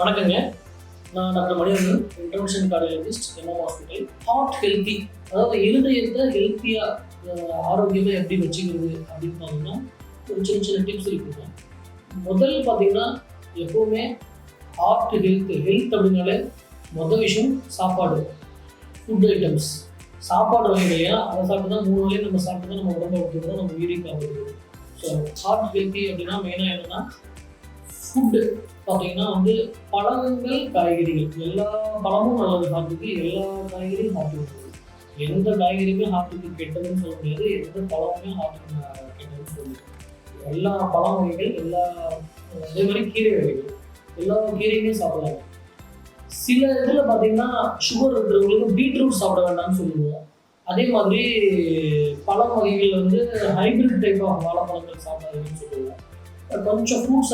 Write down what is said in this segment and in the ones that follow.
வணக்கங்க. நான் doctor Manivannan, intervention cardiologist, MM hospital. Heart healthy, அதாவது இருதயத்தை ஹெல்த்தியாக ஆரோக்கியமாக எப்படி வச்சுக்கிறது அப்படின்னு பார்த்தீங்கன்னா ஒரு சின்ன சின்ன டிப்ஸ் இருக்குங்க. முதல் பார்த்தீங்கன்னா எப்போவுமே ஹார்ட் ஹெல்த் அப்படின்னாலே முதல் விஷயம் சாப்பாடு, ஃபுட் ஐட்டம்ஸ், சாப்பாடு வகைகள். ஏன்னா அதை சாப்பிட்டு தான் 3 வேளையும் நம்ம சாப்பிட்டு தான் நம்ம உடம்பை விட்டுருவோம், நம்ம உயிரை காப்பாற்றுவோம். ஸோ ஹார்ட் ஹெல்த்தி அப்படின்னா மெயினாக என்னென்னா ஃபுட்டு பார்த்தீங்கன்னா பழங்கள், காய்கறிகள், எல்லா பழமும் நல்லது ஹார்ட்டுக்கு, எல்லா காய்கறியும் ஹார்ட்டுக்கு. எந்த காய்கறியுமே ஹார்ட்டுக்கு கெட்டதுன்னு சொல்ல முடியாது, எந்த பழமுமே ஹார்ட்டுக்கு கெட்டதுன்னு சொல்ல முடியாது. எல்லா பழ வகைகள், அதே மாதிரி கீரை வகைகள், எல்லா கீரையுமே சாப்பிடலாம். சில இதில் பார்த்தீங்கன்னா சுகர் இருக்கிறவங்களுக்கு பீட்ரூட் சாப்பிட வேண்டாம்னு சொல்லுவோம். அதே மாதிரி பழ வகைகள் ஹைபிரிட் டைப் ஆஃப் வாழைப்பழங்கள் சாப்பிடாதுன்னு சொல்லுவோம். கொஞ்சம் ஃப்ரூட்ஸ்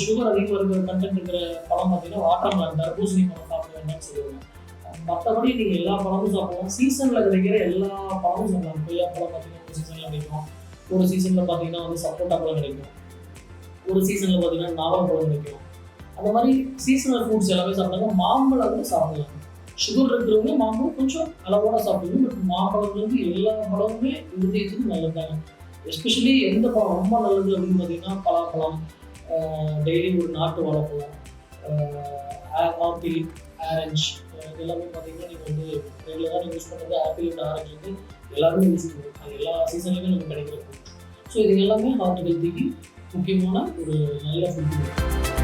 சுகர் அதிகமாக இருக்கிற கண்டென்ட் இருக்கிற பழம் பார்த்தீங்கன்னா வாட்டர்மெலன், தர்பூசணி பழம் சாப்பிட வேண்டாம்னு சொல்லுவாங்க. மற்றபடி நீங்கள் எல்லா பழமும் சாப்பிடலாம். சீசனில் கிடைக்கிற எல்லா பழமும் சாப்பிடலாம். கொய்யா பழம் பார்த்தீங்கன்னா ஒரு சீசனில் கிடைக்கும், ஒரு சீசனில் பார்த்தீங்கன்னா சப்போட்டா பழம் கிடைக்கும், ஒரு சீசனில் பார்த்தீங்கன்னா நாவல் பழம் கிடைக்கும். அந்த மாதிரி சீசனல் ஃப்ரூட்ஸ் எல்லாமே சாப்பிட்டாங்க. மாம்பழம் சாப்பிடலாம். சுகர் இருக்கிறவங்க மாம்பழம் கொஞ்சம் அளவோட சாப்பிடணும். பட் மாம்பழம் எல்லா பழமுமே இருதயத்துக்கு நல்லதாங்க. எஸ்பெஷலி எந்த பழம் ரொம்ப நல்லது அப்படின்னு பார்த்தீங்கன்னா பலாப்பழம், டெய்லி ஒரு நாட்டு வாழைப்பழம், ஆப்பிள், ஆரஞ்சு, எல்லாமே பார்த்தீங்கன்னா நீங்கள் ரெகுலராக யூஸ் பண்ணுறது ஆப்பிள் அண்ட் ஆரஞ்சு எல்லாருமே யூஸ் பண்ணுவோம். அது எல்லா சீசன்லையுமே நமக்கு கிடைக்கிற ஃபுட். ஸோ இது எல்லாமே ஹார்ட் ஹெல்த்திக்கு முக்கியமான ஒரு நல்ல ஃபுட்டு.